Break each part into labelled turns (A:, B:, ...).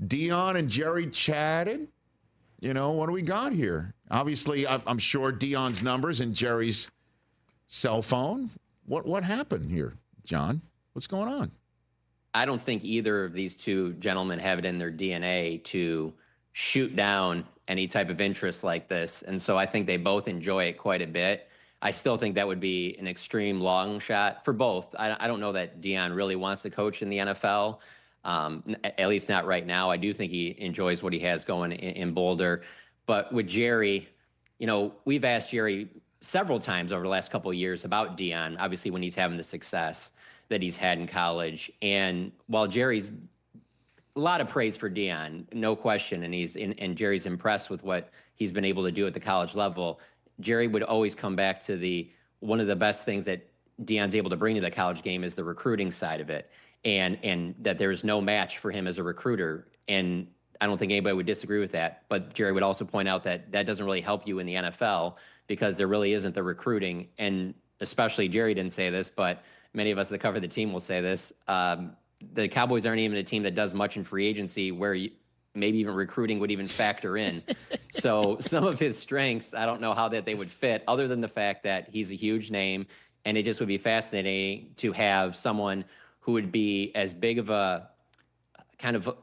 A: Deion and Jerry chatted. What do we got here? Obviously, I'm sure Deion's numbers in Jerry's cell phone. What happened here, John? What's going on?
B: I don't think either of these two gentlemen have it in their DNA to shoot down any type of interest like this. And so I think they both enjoy it quite a bit. I still think that would be an extreme long shot for both. I don't know that Deion really wants to coach in the NFL, at least not right now. I do think he enjoys what he has going in Boulder. But with Jerry, we've asked Jerry several times over the last couple of years about Deion, obviously when he's having the success that he's had in college. And while Jerry's a lot of praise for Deion, no question, and Jerry's impressed with what he's been able to do at the college level, Jerry would always come back to one of the best things that Deion's able to bring to the college game is the recruiting side of it, and that there's no match for him as a recruiter. And I don't think anybody would disagree with that. But Jerry would also point out that doesn't really help you in the NFL because there really isn't the recruiting. And especially Jerry didn't say this, but many of us that cover the team will say this. The Cowboys aren't even a team that does much in free agency where maybe even recruiting would even factor in. So some of his strengths, I don't know how that they would fit other than the fact that he's a huge name. And it just would be fascinating to have someone who would be as big of a kind of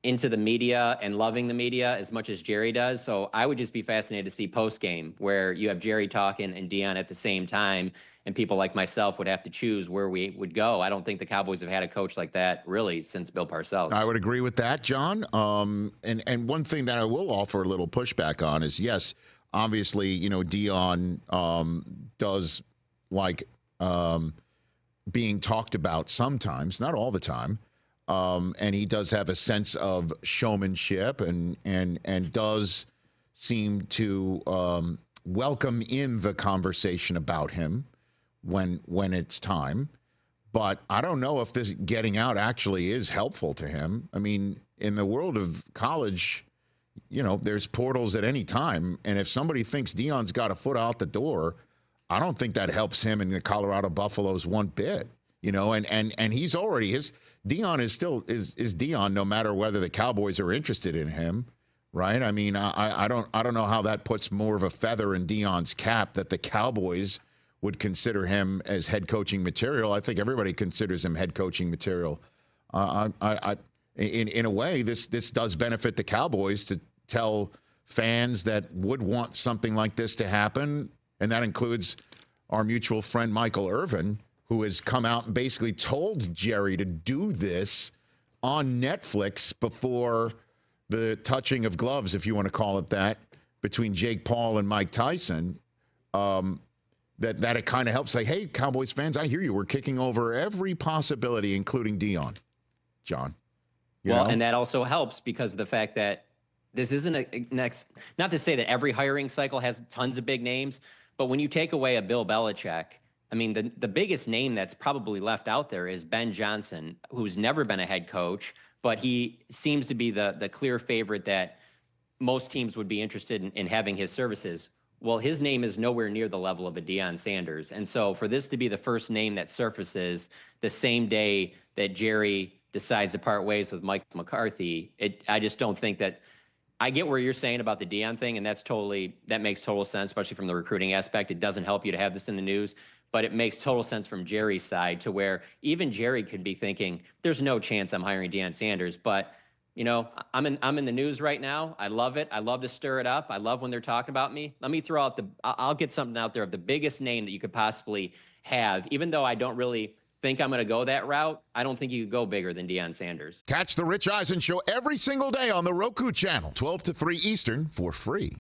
B: into the media and loving the media as much as Jerry does. So I would just be fascinated to see post-game where you have Jerry talking and Deion at the same time, and people like myself would have to choose where we would go. I don't think the Cowboys have had a coach like that really since Bill Parcells.
A: I would agree with that, John. And one thing that I will offer a little pushback on is, yes, obviously, Deion does like being talked about sometimes, not all the time. And he does have a sense of showmanship and does seem to welcome in the conversation about him when it's time. But I don't know if this getting out actually is helpful to him. I mean, in the world of college, there's portals at any time. And if somebody thinks Deion's got a foot out the door, I don't think that helps him in the Colorado Buffaloes one bit. And he's already Deion is Deion no matter whether the Cowboys are interested in him, right? I mean, I don't know how that puts more of a feather in Deion's cap that the Cowboys would consider him as head coaching material. I think everybody considers him head coaching material. In a way, this does benefit the Cowboys to tell fans that would want something like this to happen, and that includes our mutual friend Michael Irvin, who has come out and basically told Jerry to do this on Netflix before the touching of gloves, if you want to call it that, between Jake Paul and Mike Tyson. That it kind of helps say, hey, Cowboys fans, I hear you. We're kicking over every possibility, including Deion, John.
B: And that also helps because of the fact that this isn't not to say that every hiring cycle has tons of big names, but when you take away a Bill Belichick, I mean, the biggest name that's probably left out there is Ben Johnson, who's never been a head coach, but he seems to be the clear favorite that most teams would be interested in having his services. Well, his name is nowhere near the level of a Deion Sanders. And so for this to be the first name that surfaces the same day that Jerry decides to part ways with Mike McCarthy, I just don't think that – I get where you're saying about the Deion thing, and that makes total sense, especially from the recruiting aspect. It doesn't help you to have this in the news, but it makes total sense from Jerry's side to where even Jerry could be thinking, there's no chance I'm hiring Deion Sanders, but – I'm in the news right now. I love it. I love to stir it up. I love when they're talking about me. Let me throw out I'll get something out there of the biggest name that you could possibly have. Even though I don't really think I'm going to go that route, I don't think you could go bigger than Deion Sanders.
A: Catch the Rich Eisen Show every single day on the Roku channel, 12 to 3 Eastern, for free.